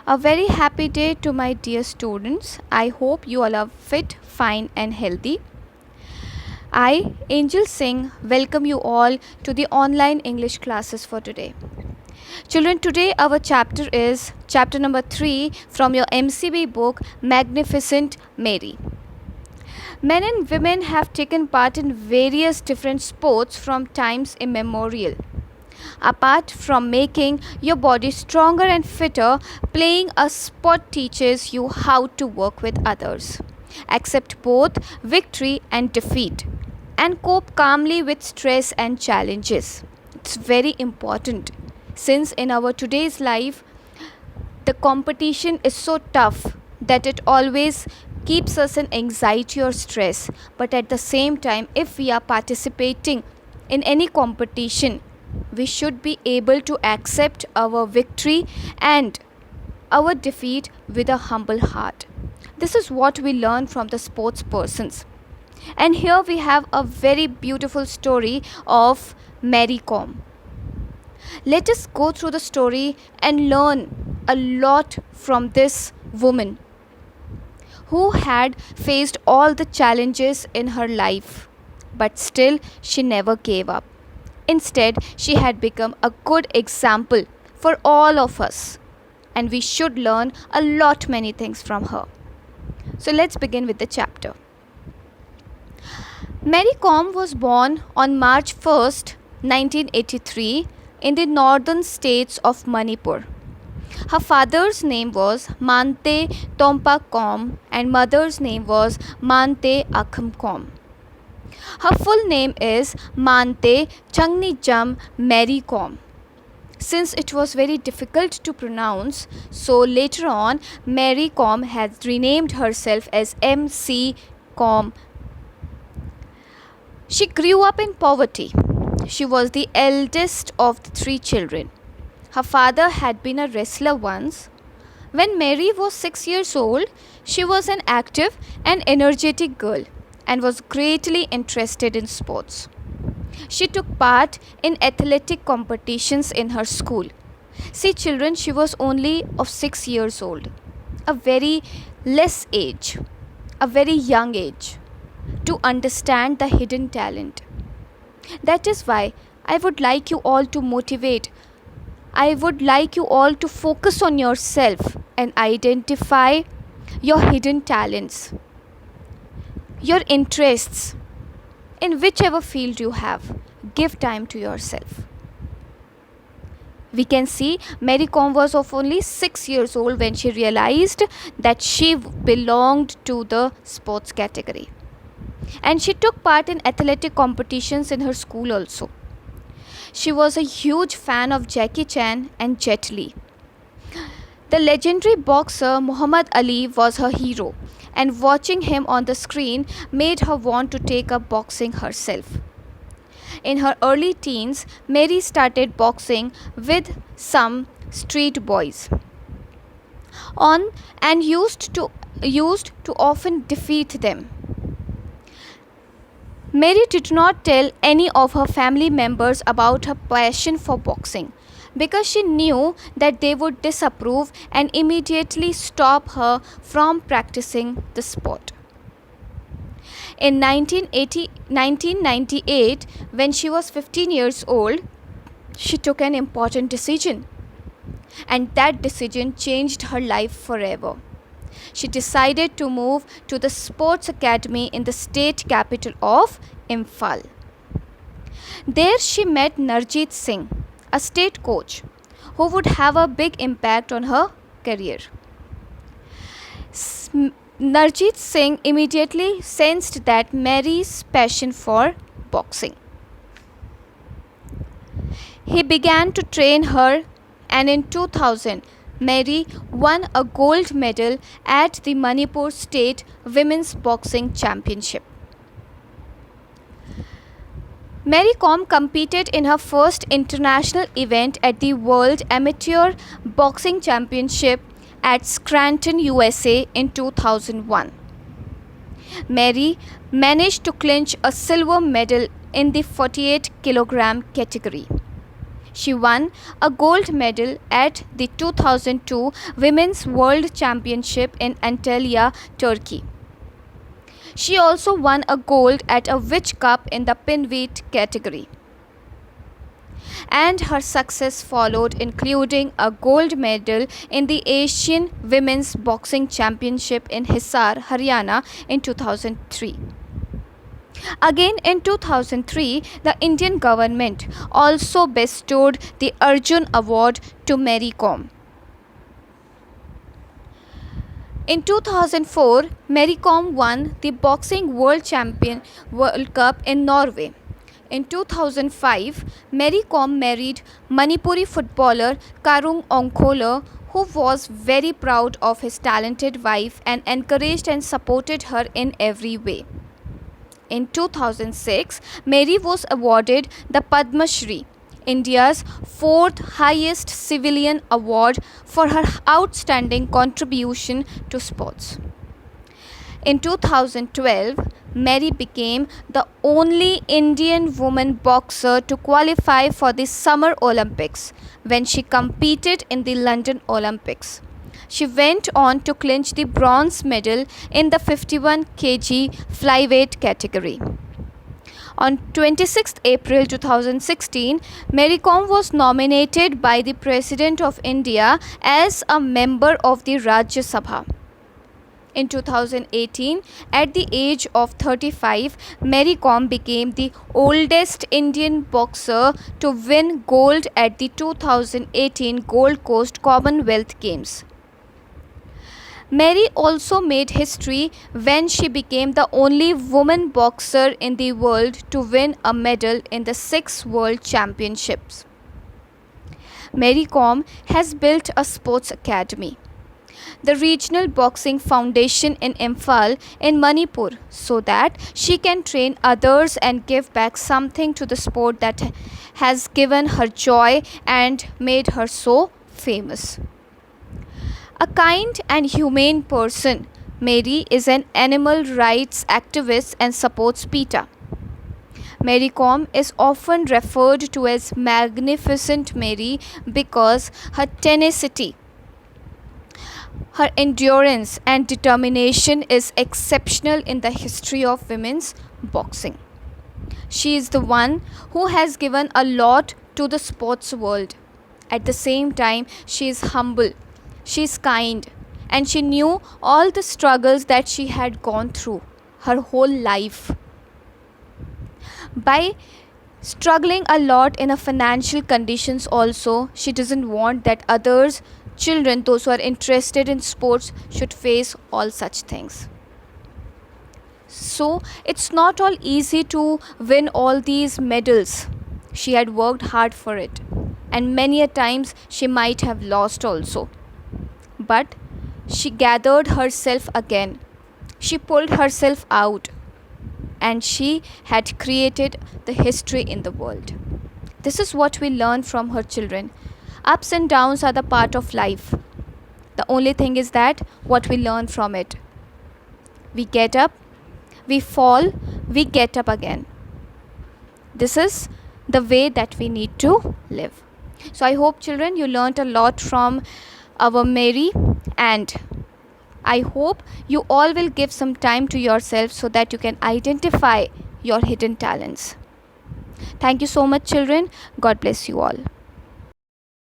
A very happy day to my dear students. I hope you all are fit, fine, and healthy. I, Angel Singh, welcome you all to the online English classes for today. Children, today our chapter is chapter number 3 from your MCB book Magnificent Mary. Men and women have taken part in various different sports from times immemorial. Apart from making your body stronger and fitter, playing a sport teaches you how to work with others, accept both victory and defeat, and cope calmly with stress and challenges. It's very important since in our today's life, the competition is so tough that it always keeps us in anxiety or stress. But at the same time, if we are participating in any competition, we should be able to accept our victory and our defeat with a humble heart. This is what we learn from the sports persons. And here we have a very beautiful story of Mary Kom. Let us go through the story and learn a lot from this woman who had faced all the challenges in her life, but still she never gave up. Instead, she had become a good example for all of us, and we should learn a lot many things from her. So let's begin with the chapter. Mary Kom was born on March 1st, 1983 in the northern states of Manipur. Her father's name was Mante Tompa Kom and mother's name was Mante Akham Kom. Her full name is Mante Changnijam Mary Kom. Since it was very difficult to pronounce, so later on Mary Kom has renamed herself as MC Kom. She grew up in poverty. She was the eldest of the 3 children. Her father had been a wrestler once. When Mary was 6 years old, she was an active and energetic girl and was greatly interested in sports. She took part in athletic competitions in her school. See, children, she was only of 6 years old, a very less age, a very young age, to understand the hidden talent. That is why I would like you all to motivate. I would like you all to focus on yourself and identify your hidden talents, your interests, in whichever field you have. Give time to yourself. We can see Mary Kom was of only 6 years old when she realized that she belonged to the sports category. And she took part in athletic competitions in her school also. She was a huge fan of Jackie Chan and Jet Li. The legendary boxer Muhammad Ali was her hero, and watching him on the screen made her want to take up boxing herself. In her early teens, Mary started boxing with some street boys on and used to often defeat them. Mary did not tell any of her family members about her passion for boxing because she knew that they would disapprove and immediately stop her from practicing the sport. In 1998, when she was 15 years old, she took an important decision, and that decision changed her life forever. She decided to move to the sports academy in the state capital of Imphal. There she met Narjit Singh, a state coach, who would have a big impact on her career. Narjit Singh immediately sensed that Mary's passion for boxing. He began to train her, and in 2000, Mary won a gold medal at the Manipur State Women's Boxing Championship. Mary Kom competed in her first international event at the World Amateur Boxing Championship at Scranton, USA in 2001. Mary managed to clinch a silver medal in the 48 kilogram category. She won a gold medal at the 2002 Women's World Championship in Antalya, Turkey. She also won a gold at a Witch Cup in the pinweight category. And her success followed, including a gold medal in the Asian Women's Boxing Championship in Hisar, Haryana in 2003. Again in 2003, the Indian government also bestowed the Arjun Award to Mary Kom. In 2004, Mary Kom won the Boxing World Cup in Norway. In 2005, Mary Kom married Manipuri footballer Karung Ongkhola, who was very proud of his talented wife and encouraged and supported her in every way. In 2006, Mary was awarded the Padma Shri, India's fourth highest civilian award, for her outstanding contribution to sports. In 2012, Mary became the only Indian woman boxer to qualify for the Summer Olympics when she competed in the London Olympics. She went on to clinch the bronze medal in the 51 kg flyweight category. On 26 April 2016, Mary Kom was nominated by the President of India as a member of the Rajya Sabha. In 2018, at the age of 35, Mary Kom became the oldest Indian boxer to win gold at the 2018 Gold Coast Commonwealth Games. Mary also made history when she became the only woman boxer in the world to win a medal in the 6 World Championships. Mary Kom has built a sports academy, the Regional Boxing Foundation in Imphal in Manipur, so that she can train others and give back something to the sport that has given her joy and made her so famous. A kind and humane person, Mary is an animal rights activist and supports PETA. Mary Kom is often referred to as Magnificent Mary because her tenacity, her endurance and determination is exceptional in the history of women's boxing. She is the one who has given a lot to the sports world. At the same time, she is humble, she is kind, and she knew all the struggles that she had gone through her whole life. By struggling a lot in her financial conditions also, she doesn't want that others, children, those who are interested in sports, should face all such things. So it's not all easy to win all these medals. She had worked hard for it, and many a times she might have lost also. But she gathered herself again. She pulled herself out, and she had created the history in the world. This is what we learn from her children. Ups and downs are the part of life. The only thing is that what we learn from it. We get up, we fall, we get up again. This is the way that we need to live. So I hope, children, you learnt a lot from our Mary, and I hope you all will give some time to yourself so that you can identify your hidden talents. Thank you so much, children. God bless you all.